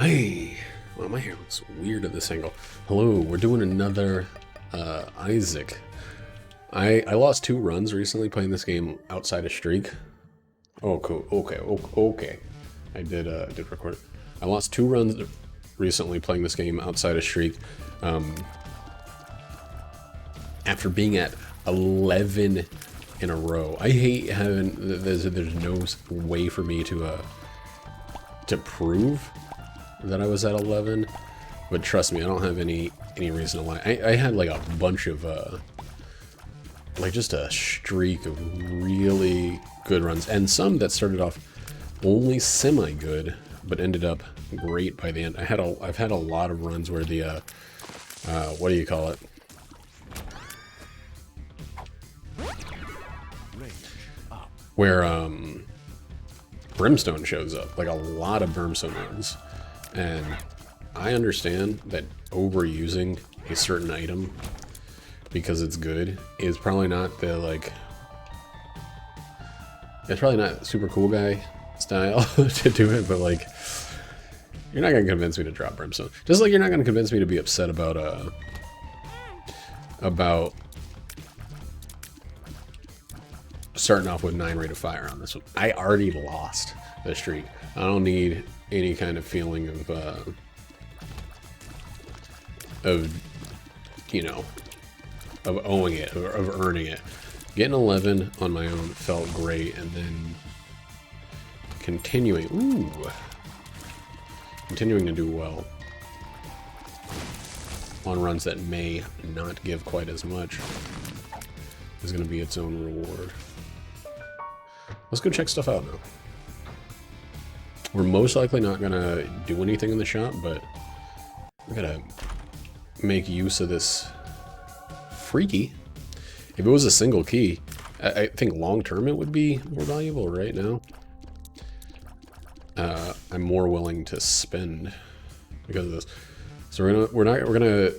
Hey, well, my hair looks weird at this angle. Hello, we're doing another Isaac. I lost 2 runs recently playing this game outside a streak. Oh, cool. Okay, okay. I did record it. I lost 2 runs recently playing this game outside a streak. After being at 11 in a row. I hate having there's no way for me to prove that I was at 11, but trust me, I don't have any reason to lie. I had like a bunch of like just a streak of really good runs, and some that started off only semi good but ended up great by the end. I've had a lot of runs where the what do you call it? Where Brimstone shows up, like a lot of Brimstone runs. And I understand that overusing a certain item because it's good is probably not the it's probably not super cool guy style to do it, but like you're not gonna convince me to drop Brimstone. Just like you're not gonna convince me to be upset about starting off with 9 rate of fire on this one. I already lost the streak. I don't need any kind of feeling of you know, of owing it, or of earning it. Getting 11 on my own felt great, and then continuing to do well on runs that may not give quite as much is going to be its own reward. Let's go check stuff out now. We're most likely not going to do anything in the shop, but we got to make use of this freaky. If it was a single key, I think long term it would be more valuable. Right now, I'm more willing to spend because of this. So we're gonna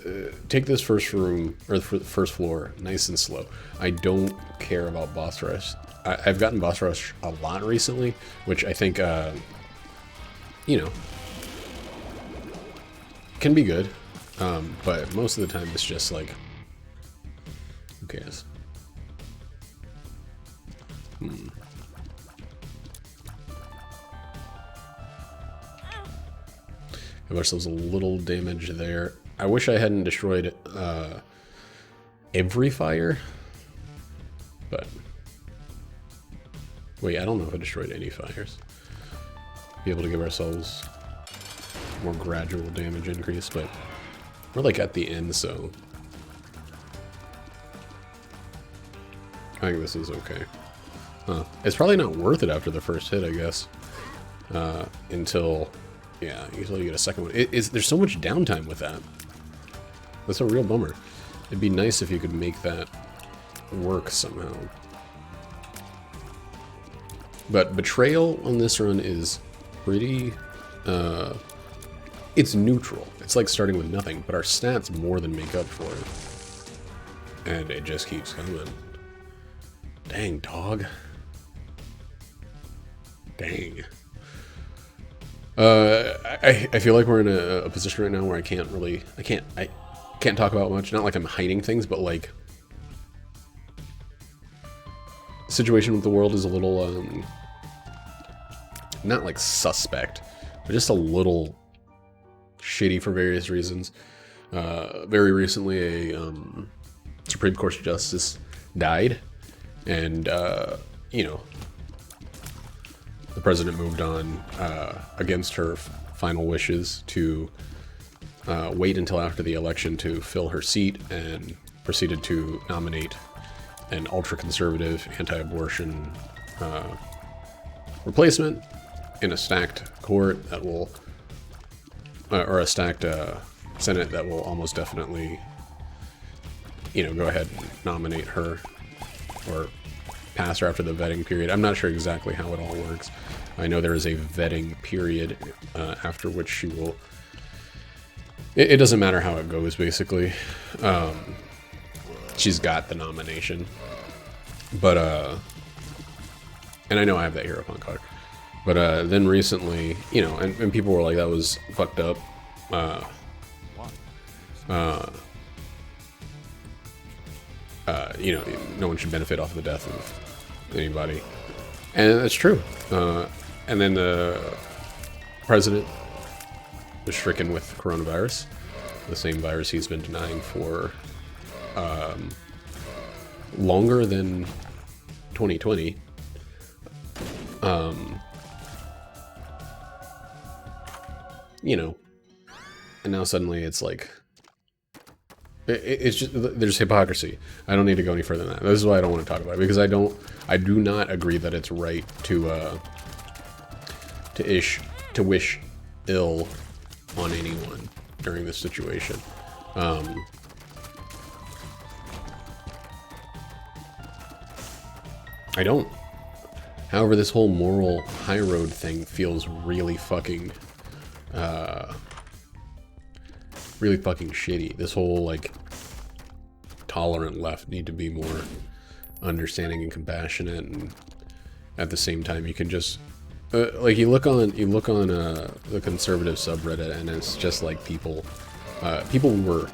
take this first room, or the first floor, nice and slow. I don't care about boss rush. I've gotten boss rush a lot recently, which I think you know, can be good, but most of the time it's just like, who cares? Give ourselves a little damage there. I wish I hadn't destroyed every fire, but wait, I don't know if I destroyed any fires. Be able to give ourselves more gradual damage increase, but we're like at the end, so I think this is okay. It's probably not worth it after the first hit, I guess, until you get a second one. There's so much downtime with that. That's a real bummer. It'd be nice if you could make that work somehow. But Betrayal on this run is pretty, it's neutral. It's like starting with nothing, but our stats more than make up for it. And it just keeps coming. Dang, dog. Dang. I feel like we're in a position right now where I can't talk about much. Not like I'm hiding things, but like the situation with the world is a little not like suspect, but just a little shitty for various reasons. Very recently, a Supreme Court justice died, and you know, the president moved on against her final wishes to wait until after the election to fill her seat, and proceeded to nominate an ultra-conservative, anti-abortion replacement in a stacked court that will, or a stacked Senate that will almost definitely, you know, go ahead and nominate her or pass her after the vetting period. I'm not sure exactly how it all works. I know there is a vetting period after which she will. It doesn't matter how it goes, basically. She's got the nomination, but and I know I have that Hero Punk card. But then recently, you know, and people were like, that was fucked up. You know, no one should benefit off the death of anybody. And that's true. And then the president was stricken with coronavirus, the same virus he's been denying for longer than 2020. You know, and now suddenly it's like, it's just, there's hypocrisy. I don't need to go any further than that. This is why I don't want to talk about it, because I do not agree that it's right to wish ill on anyone during this situation. I don't. However, this whole moral high road thing feels really fucking shitty. This whole, like, tolerant left need to be more understanding and compassionate, and at the same time you can just like, you look on the conservative subreddit, and it's just like people were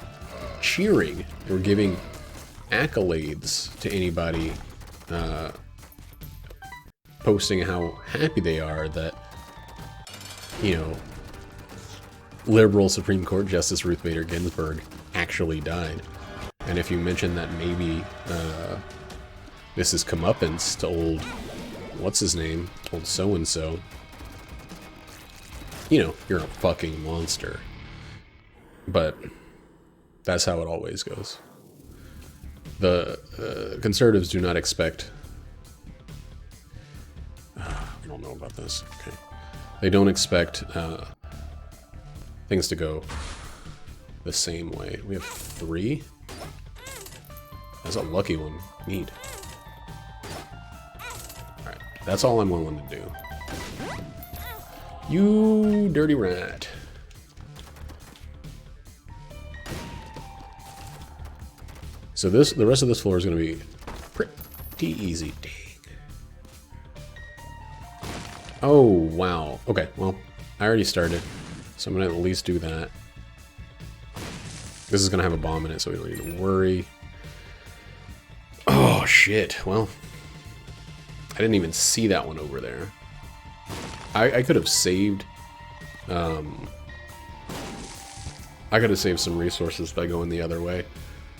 cheering, they were giving accolades to anybody posting how happy they are that, you know, liberal Supreme Court Justice Ruth Bader Ginsburg actually died. And if you mention that maybe this is comeuppance to old, what's his name, old so-and-so, you know, you're a fucking monster. But that's how it always goes. The conservatives do not expect... I don't know about this. Okay. They don't expect things to go the same way. We have 3. That's a lucky one. Neat. Alright, that's all I'm willing to do. You dirty rat. So the rest of this floor is going to be pretty easy. Dang. Oh, wow. Okay, well, I already started, so I'm going to at least do that. This is going to have a bomb in it, so we don't need to worry. Oh, shit. Well, I didn't even see that one over there. I could have saved... I could have saved some resources by going the other way.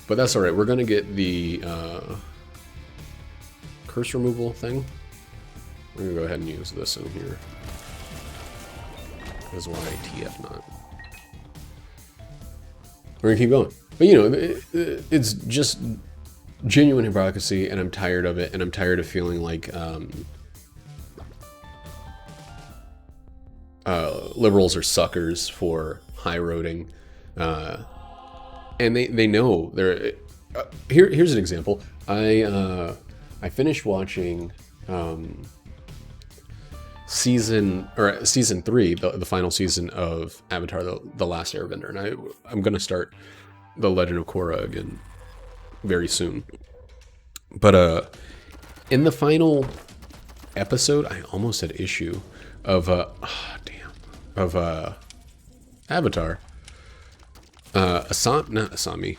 But that's alright. We're going to get the curse removal thing. We're going to go ahead and use this in here. That's why TF not. We're going to keep going. But, you know, it's just genuine hypocrisy, and I'm tired of it, and I'm tired of feeling like liberals are suckers for high-roading. And they know they're... here's an example. I finished watching... season 3, the final season of Avatar: The Last Airbender, and I'm gonna start The Legend of Korra again very soon. But in the final episode, I almost had issue of Avatar. Not Asami,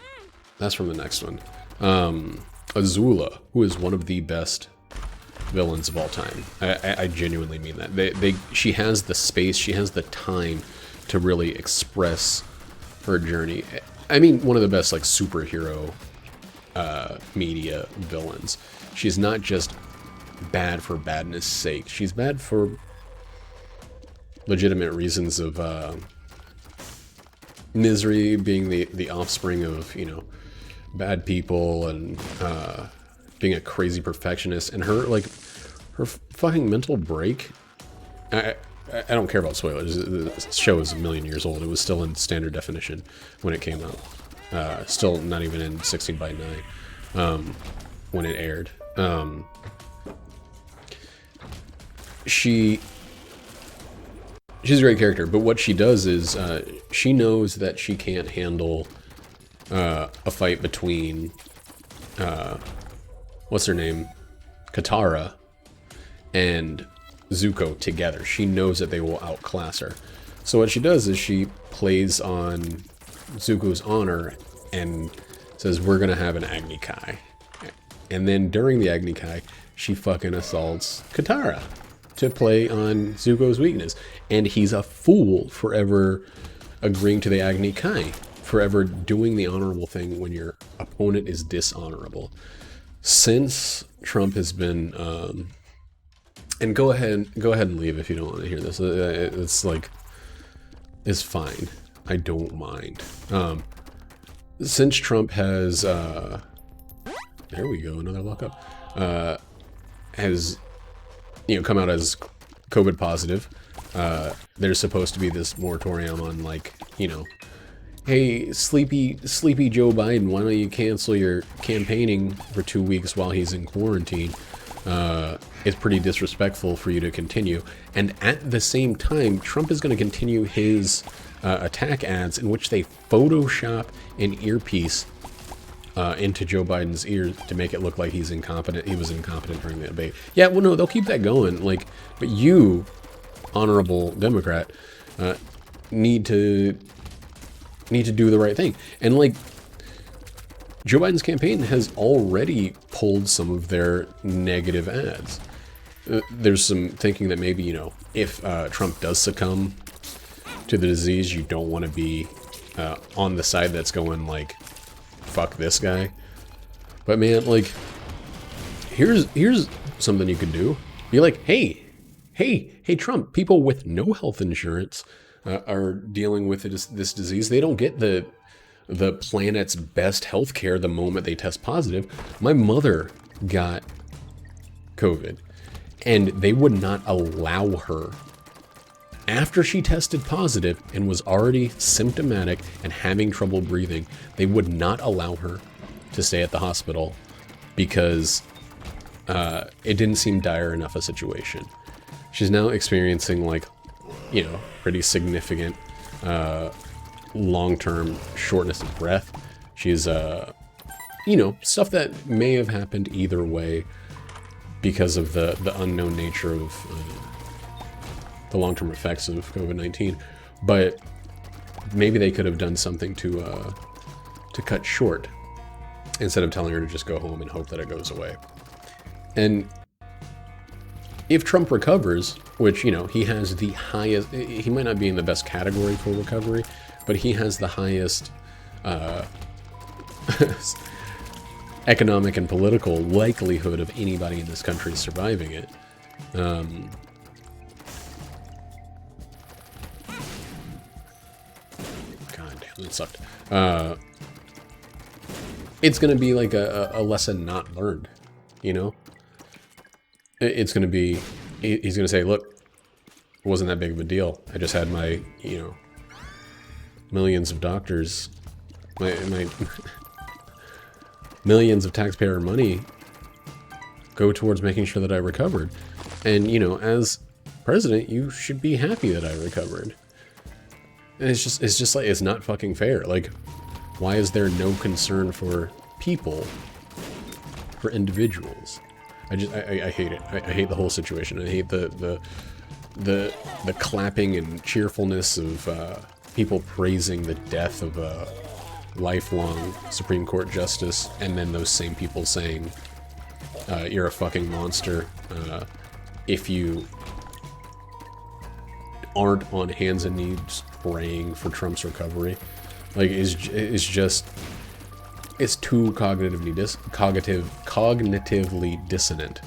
that's from the next one. Azula, who is one of the best villains of all time. I genuinely mean that. She has the space, she has the time to really express her journey. I mean, one of the best, like, superhero media villains. She's not just bad for badness' sake. She's bad for legitimate reasons of misery, being the offspring of, you know, bad people, and being a crazy perfectionist, and her fucking mental break. I don't care about spoilers. The show is a million years old. It was still in standard definition when it came out. Still not even in 16:9 when it aired. She's a great character, but what she does is she knows that she can't handle a fight between what's her name, Katara, and Zuko together. She knows that they will outclass her. So what she does is she plays on Zuko's honor and says, we're going to have an Agni Kai. And then during the Agni Kai, she fucking assaults Katara to play on Zuko's weakness. And he's a fool for ever agreeing to the Agni Kai, for ever doing the honorable thing when your opponent is dishonorable. Since Trump has been, and go ahead and leave if you don't want to hear this. It's like, it's fine. I don't mind. Since Trump has, there we go, another lockup, has, come out as COVID positive, there's supposed to be this moratorium on, like, hey, sleepy Joe Biden, why don't you cancel your campaigning for 2 weeks while he's in quarantine? It's pretty disrespectful for you to continue. And at the same time, Trump is going to continue his attack ads in which they Photoshop an earpiece into Joe Biden's ear to make it look like he's incompetent. He was incompetent during the debate. Yeah, well, no, they'll keep that going. Like, but you, honorable Democrat, need to do the right thing. And like, Joe Biden's campaign has already pulled some of their negative ads. There's some thinking that maybe, if Trump does succumb to the disease, you don't want to be on the side that's going like, fuck this guy. But man, like, here's something you can do. Be like, hey, Trump, people with no health insurance are dealing with this disease. They don't get the planet's best healthcare the moment they test positive. My mother got COVID, and they would not allow her, after she tested positive and was already symptomatic and having trouble breathing, they would not allow her to stay at the hospital because it didn't seem dire enough a situation. She's now experiencing, like, pretty significant long-term shortness of breath. She's, stuff that may have happened either way because of the unknown nature of the long-term effects of COVID-19. But maybe they could have done something to cut short instead of telling her to just go home and hope that it goes away. And if Trump recovers, which, he has the highest, he might not be in the best category for recovery, but he has the highest economic and political likelihood of anybody in this country surviving it. God damn, that sucked. It's going to be like a lesson not learned, It's going to be, he's going to say, look, it wasn't that big of a deal. I just had my, millions of doctors, my millions of taxpayer money go towards making sure that I recovered. And, as president, you should be happy that I recovered. And it's just like, it's not fucking fair. Like, why is there no concern for people, for individuals? I hate it. I hate the whole situation. I hate the clapping and cheerfulness of people praising the death of a lifelong Supreme Court justice, and then those same people saying, you're a fucking monster if you aren't on hands and knees praying for Trump's recovery. Like, it's too cognitively dissonant.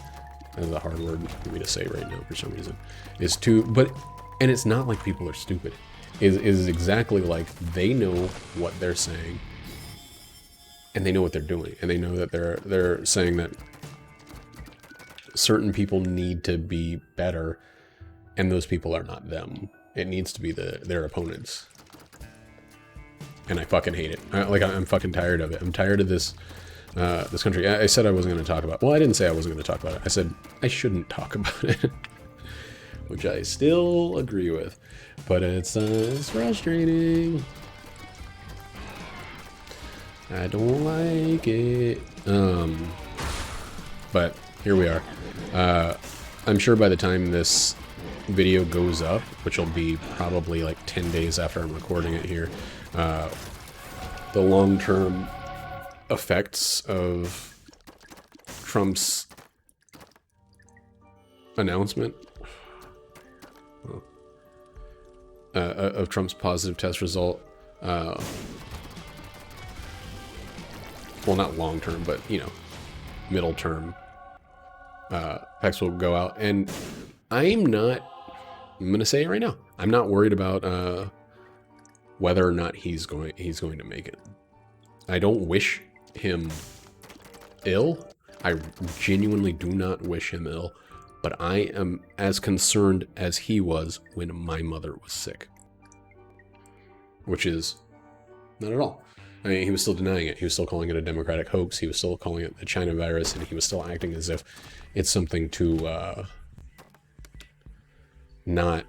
That's a hard word for me to say right now for some reason. It's too, and it's not like people are stupid. It is exactly like they know what they're saying, and they know what they're doing, and they know that they're saying that certain people need to be better, and those people are not them. It needs to be their opponents. And I fucking hate it. I'm fucking tired of it. I'm tired of this country. I said I wasn't going to talk about it. Well, I didn't say I wasn't going to talk about it. I said I shouldn't talk about it. Which I still agree with. But it's frustrating. I don't like it. But here we are. I'm sure by the time this video goes up, which will be probably like 10 days after I'm recording it here, the long-term effects of Trump's announcement, of Trump's positive test result, well, not long-term, but, you know, middle-term effects will go out. And I'm going to say it right now, I'm not worried about whether or not he's going to make it. I don't wish him ill. I genuinely do not wish him ill, but I am as concerned as he was when my mother was sick. Which is not at all. I mean, he was still denying it. He was still calling it a democratic hoax. He was still calling it the China virus, and he was still acting as if it's something to not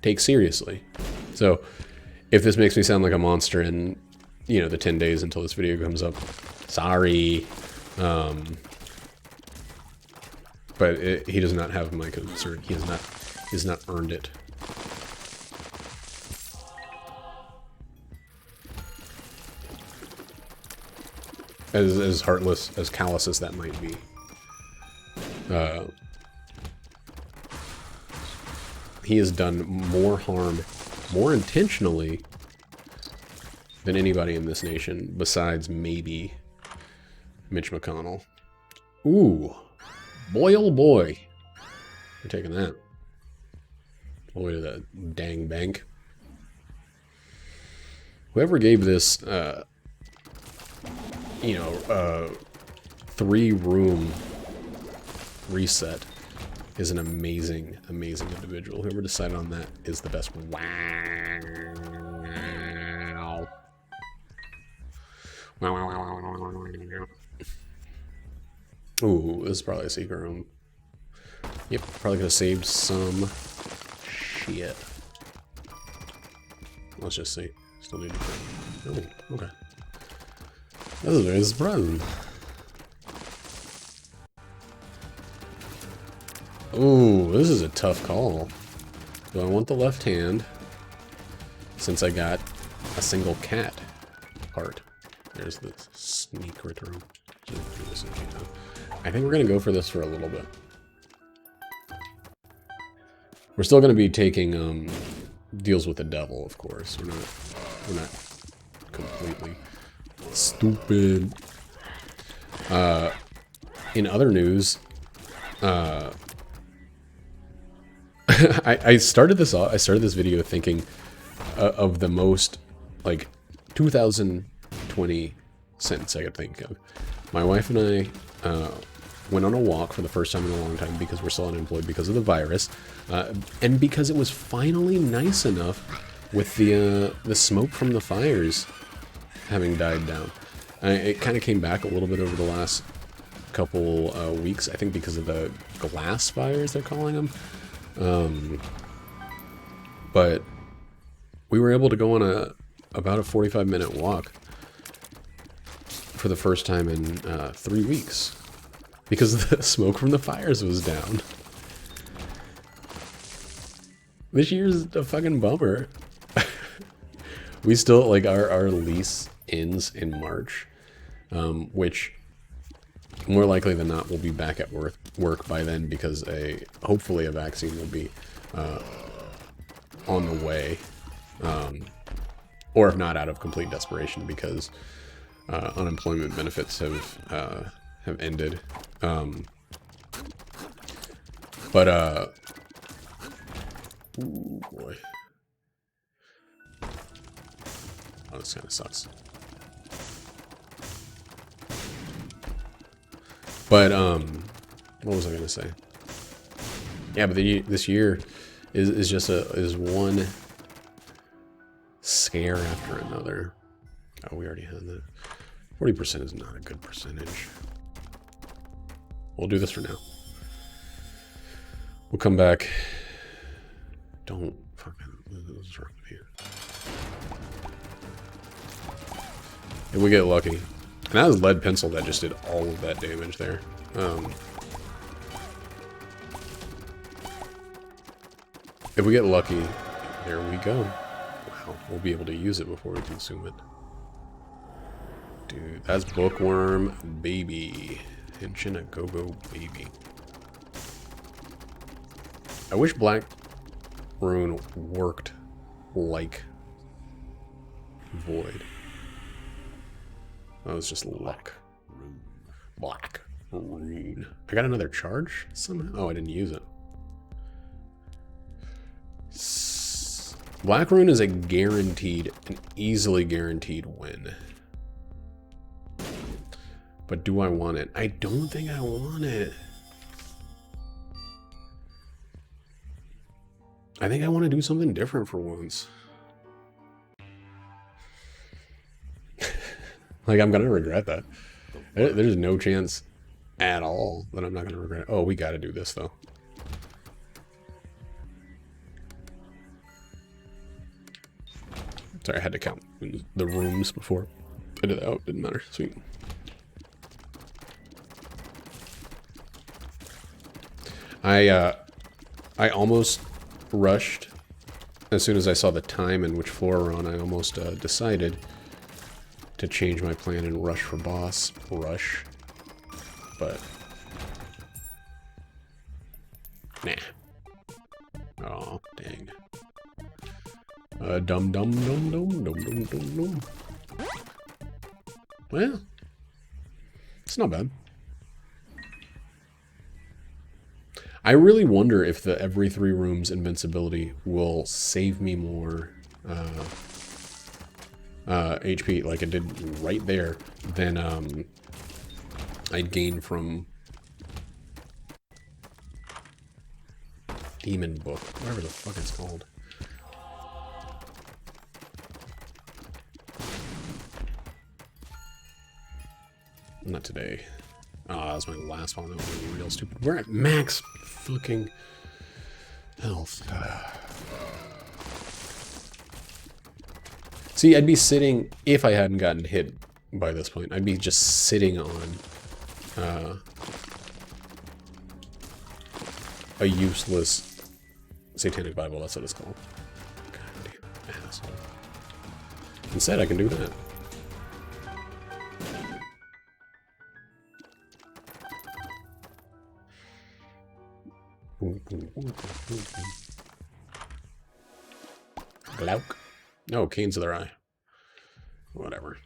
take seriously. So, if this makes me sound like a monster in, you know, the 10 days until this video comes up, sorry. But he does not have my concern. He has not earned it. As heartless, as callous as that might be. He has done more harm, more intentionally, than anybody in this nation, besides maybe Mitch McConnell. Ooh. Boy, oh boy. We're taking that. All the way to the dang bank. Whoever gave this, 3-room reset is an amazing, amazing individual. Whoever decided on that is the best. Wow. Ooh, this is probably a secret room. Yep, probably could have saved some shit. Let's just see. Still need to put. Oh, okay. This is very surprising. Ooh, this is a tough call. Do I want the left hand? Since I got a single cat part. There's the secret room. I think we're gonna go for this for a little bit. We're still gonna be taking deals with the devil, of course. We're not completely stupid. In other news, I started this video thinking of the most like 2020 sentence I could think of. My wife and I went on a walk for the first time in a long time because we're still unemployed because of the virus, and because it was finally nice enough with the smoke from the fires having died down. It kind of came back a little bit over the last couple weeks, I think because of the glass fires they're calling them. But we were able to go on about a 45-minute walk for the first time in 3 weeks because the smoke from the fires was down. This year's a fucking bummer. We still, like, our lease ends in March, which more likely than not we'll be back at work by then because hopefully a vaccine will be on the way, or if not out of complete desperation because unemployment benefits have ended. Ooh, boy. Oh, this kind of sucks. But, what was I gonna say? Yeah, but this year is just one scare after another. Oh, we already had that. 40% is not a good percentage. We'll do this for now. We'll come back. Don't fucking what's wrong with you? If we get lucky. And that was lead pencil that just did all of that damage there. If we get lucky, there we go. Wow, we'll be able to use it before we consume it. Dude, that's bookworm baby. Henshin a go-go baby. I wish Black Rune worked like Void. That was just luck. Black Rune. I got another charge somehow? Oh, I didn't use it. Black Rune is a guaranteed, an easily guaranteed win. But do I want it? I don't think I want it. I think I want to do something different for once. Like, I'm going to regret that. There's no chance at all that I'm not going to regret it. Oh, we got to do this, though. Sorry, I had to count the rooms before I did that. Oh, didn't matter. Sweet. I almost rushed as soon as I saw the time and which floor we're on. I almost decided to change my plan and rush for boss rush, but nah. Oh dang. Dum dum dum dum dum dum dum dum. Well, it's not bad. I really wonder if the every 3 rooms invincibility will save me more HP, like it did right there, than I'd gain from Demon Book, whatever the fuck it's called. Not today. Ah, that was my last one. That was real stupid. We're at max fucking health. See, I'd be sitting, if I hadn't gotten hit by this point, I'd be just sitting on a useless Satanic Bible, that's what it's called. God damn asshole. Instead, I can do that. Glauk. No, Cane's of their eye. Whatever.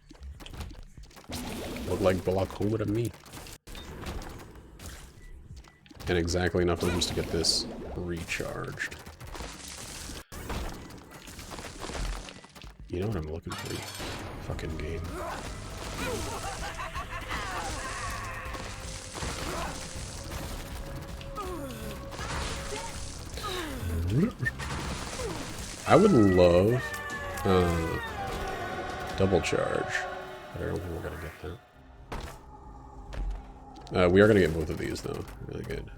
Look like glaucoma to me. And exactly enough rooms to get this recharged. You know what I'm looking for, you fucking game. I would love double charge, but I don't think we're gonna get that. We are gonna get both of these though. Really good.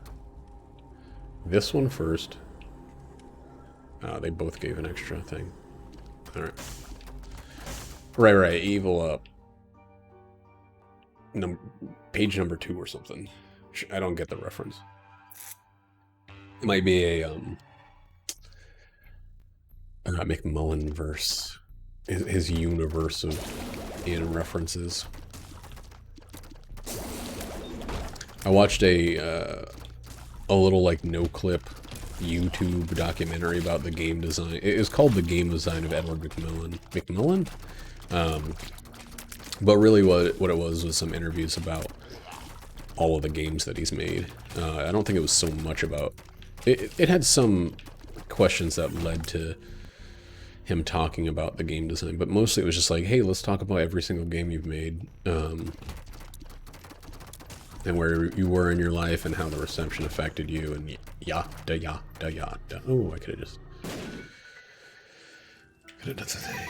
This one first. They both gave an extra thing. All right. Right. Evil up. Page number 2 or something. I don't get the reference. It might be a McMullen verse, his universe of in references. I watched a little like no clip YouTube documentary about the game design. It was called The Game Design of Edward McMillan. McMillan? But really what it was some interviews about all of the games that he's made. I don't think it was so much about... It had some questions that led to him talking about the game design, but mostly it was just like, hey, let's talk about every single game you've made, and where you were in your life and how the reception affected you, and yada. Oh, I could have done the thing.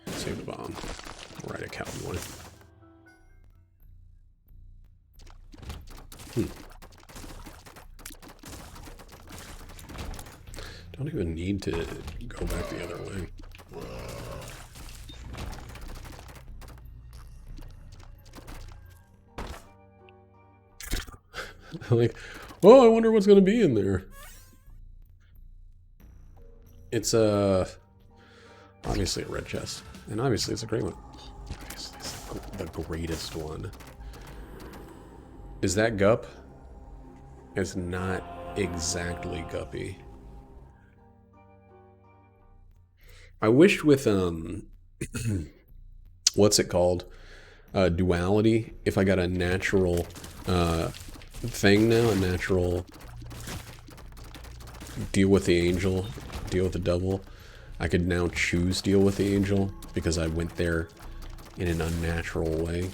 Save the bomb. Right at Cowboy. Don't even need to go back the other way. Like, oh, I wonder what's going to be in there. It's obviously a red chest, and obviously it's a great one. Obviously it's the greatest one. Is that Gup? It's not exactly Guppy. I wish with what's it called? Duality. If I got a natural thing now, a natural deal with the angel, deal with the devil, I could now choose deal with the angel because I went there in an unnatural way.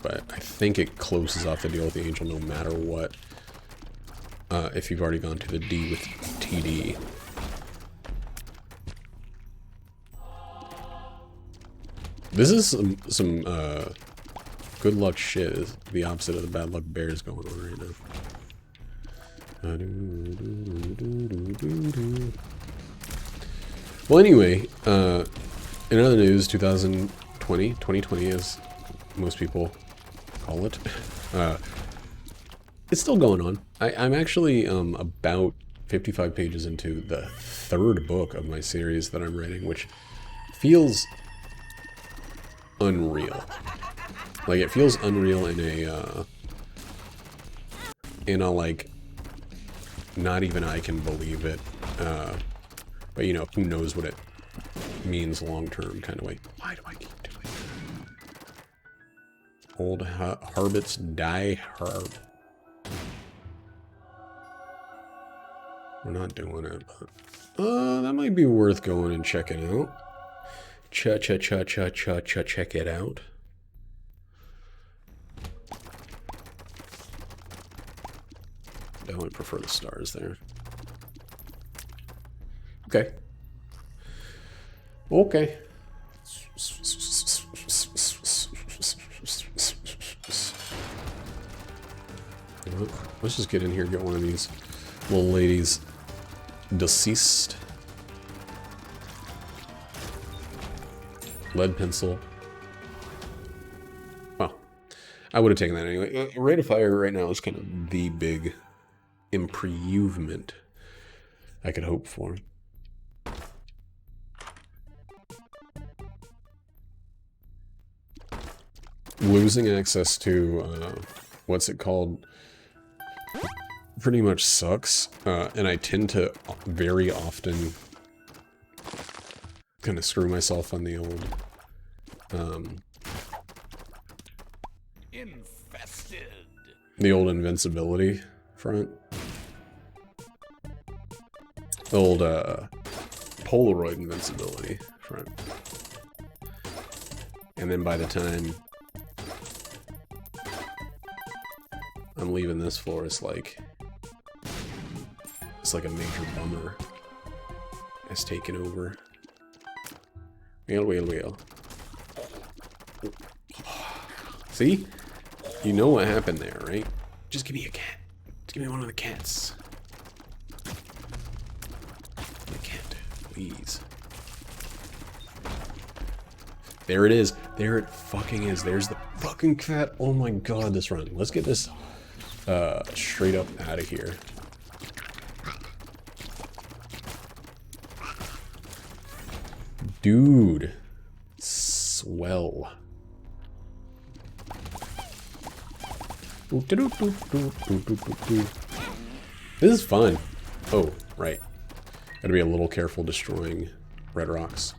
But I think it closes off the deal with the angel no matter what. If you've already gone to the D with TD. This is some good luck shit. Is the opposite of the bad luck bears going on right now. Well, anyway, in other news, 2020, as most people call it, it's still going on. I'm actually about 55 pages into the third book of my series that I'm writing, which feels unreal. Like, it feels unreal in a like, not even I can believe it, but you know, who knows what it means long-term kind of way. Why do I keep doing that? Old Harbits die hard. We're not doing it, but that might be worth going and checking out. Check it out. Definitely prefer the stars there. Okay. Okay. Let's just get in here and get one of these little ladies deceased. Lead pencil. Well, I would have taken that anyway. Rate of fire right now is kind of the big improvement I could hope for. Losing access to, what's it called, pretty much sucks, and I tend to very often kind of screw myself on the old, infested. The old invincibility front. Old, Polaroid invincibility front. And then by the time I'm leaving this floor, it's like a major bummer. It's taken over. Wheel. See? You know what happened there, right? Just give me a cat. Just give me one of the cats. The cat, please. There it is. There it fucking is. There's the fucking cat. Oh my god, this run. Let's get this straight up out of here. Dude. Swell. This is fun. Oh, right. Gotta be a little careful destroying red rocks.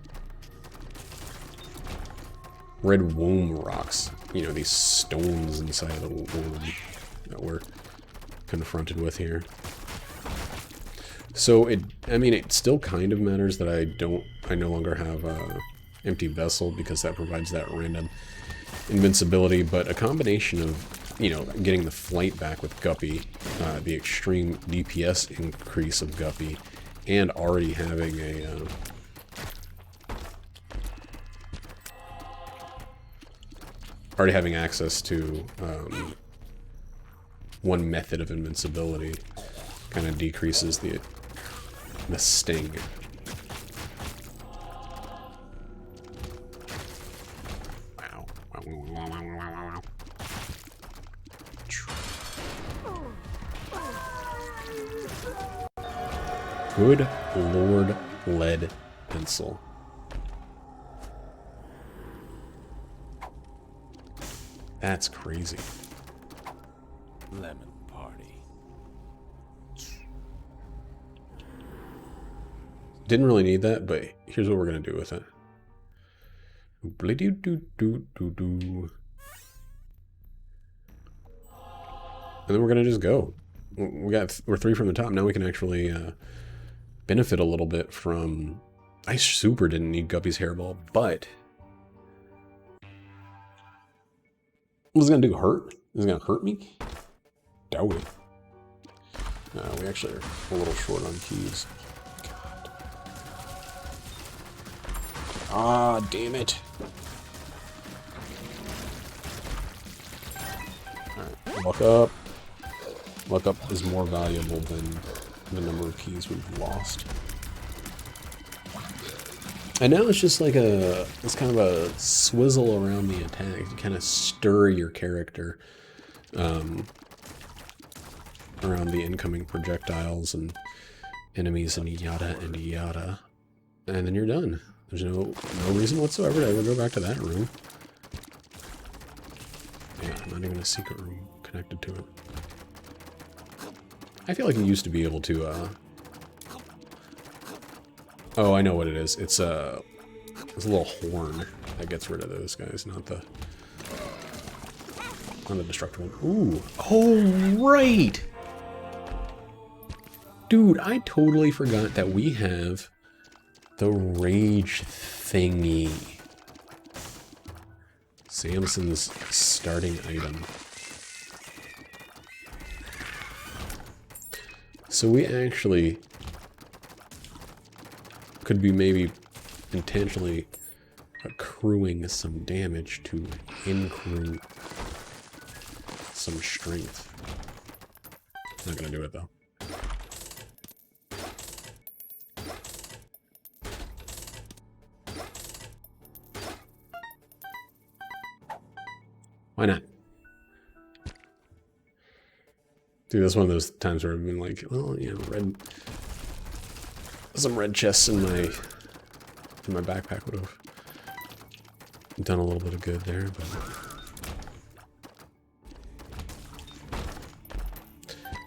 Red womb rocks. You know, these stones inside of the womb that we're confronted with here. So I mean, it still kind of matters that I no longer have a empty vessel because that provides that random invincibility, but a combination of, you know, getting the flight back with Guppy, the extreme DPS increase of Guppy, and already having access to one method of invincibility kind of decreases the sting. Wow. Good Lord lead pencil. That's crazy. Lemon party. Didn't really need that, but here's what we're gonna do with it. And then we're gonna just go. We're 3 from the top. Now we can actually benefit a little bit from. I super didn't need Guppy's hairball, but what's it gonna do? Hurt? Is it gonna hurt me? Doubt it. We actually are a little short on keys. God. Ah, damn it. Alright, luck up. Luck up is more valuable than the number of keys we've lost. And now it's just like it's kind of a swizzle around the attack. You kind of stir your character around the incoming projectiles and enemies and yada and yada. And then you're done. There's no reason whatsoever to ever go back to that room. Yeah, not even a secret room connected to it. I feel like you used to be able to, oh, I know what it is. It's a little horn that gets rid of those guys, not the destructible one. Ooh. Oh, right! Dude, I totally forgot that we have the rage thingy. Samson's starting item. So we actually could be maybe intentionally accruing some damage to accrue some strength. Not gonna do it though. Why not? Dude, that's one of those times where I've been like, well, you know, some red chests in my backpack would have done a little bit of good there, but.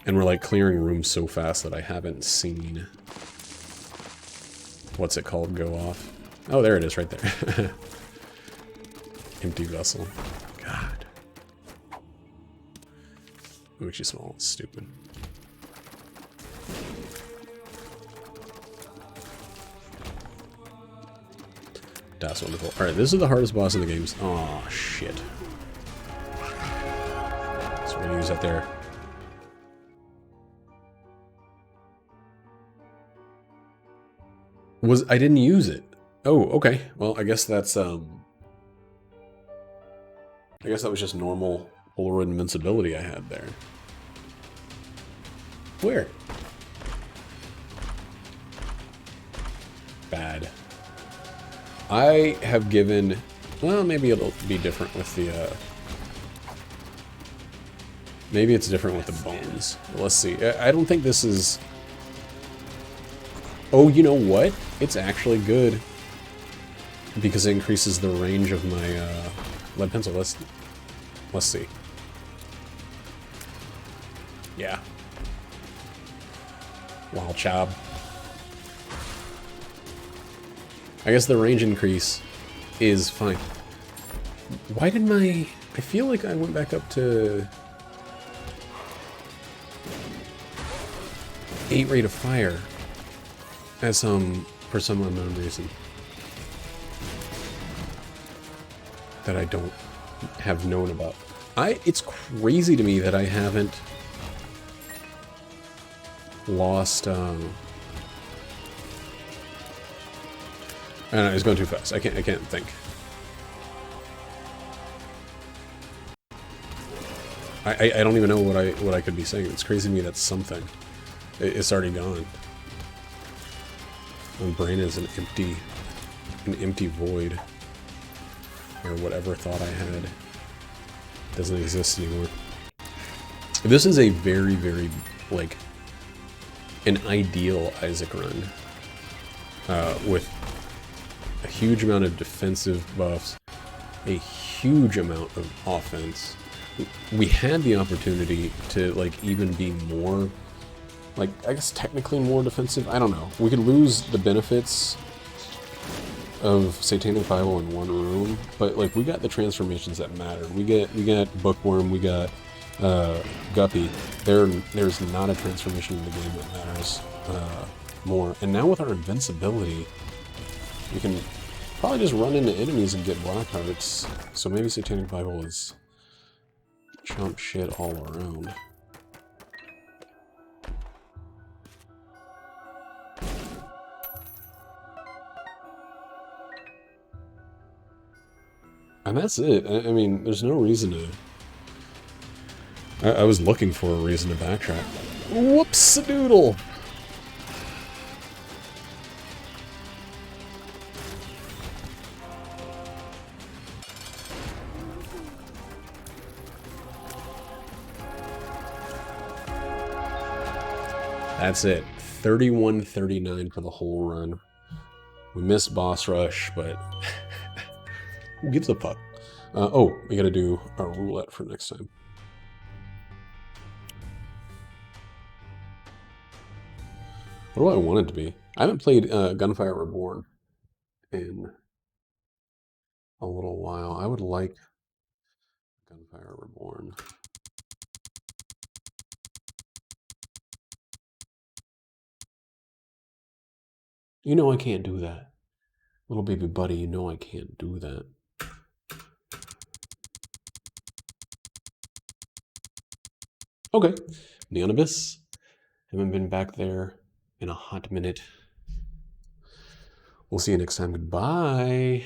And we're like clearing rooms so fast that I haven't seen what's it called go off. Oh, there it is right there. Empty vessel. God. Makes you small. It's stupid. That's wonderful. Alright, this is the hardest boss in the games. Oh shit. So we're gonna use that there. I didn't use it. Oh, okay. Well, I guess that's I guess that was just normal Polaroid invincibility I had there. Where? Bad. I have given... Well, maybe it'll be different with the... Maybe it's different with the bones. Let's see. I don't think this is... Oh, you know what? It's actually good. Because it increases the range of my lead pencil. Let's see. Yeah. Wild chob. I guess the range increase is fine. Why did my... I feel like I went back up to 8 rate of fire as for some unknown reason that I don't have known about. It's crazy to me that I haven't lost, I don't know, it's going too fast. I can't think. I don't even know what I could be saying. It's crazy to me that's something. It's already gone. My brain is an empty void. Or whatever thought I had. It doesn't exist anymore. This is a very, very, like, an ideal Isaac run. with a huge amount of defensive buffs, a huge amount of offense. We had the opportunity to like even be more, like, I guess technically more defensive. I don't know. We could lose the benefits of Satanic Bible in one room, but like we got the transformations that mattered. We got Bookworm, we got Guppy. There's not a transformation in the game that matters more. And now with our invincibility, we can probably just run into enemies and get black hearts. So maybe Satanic Bible is chump shit all around. And that's it. I mean, there's no reason to... I was looking for a reason to backtrack. Whoops-a-doodle! That's it. 31-39 for the whole run. We missed boss rush, but who gives a fuck? Oh, we gotta do our roulette for next time. What do I want it to be? I haven't played Gunfire Reborn in a little while. I would like Gunfire Reborn. You know I can't do that. Little baby buddy, you know I can't do that. Okay. Neon Abyss. Haven't been back there in a hot minute. We'll see you next time. Goodbye.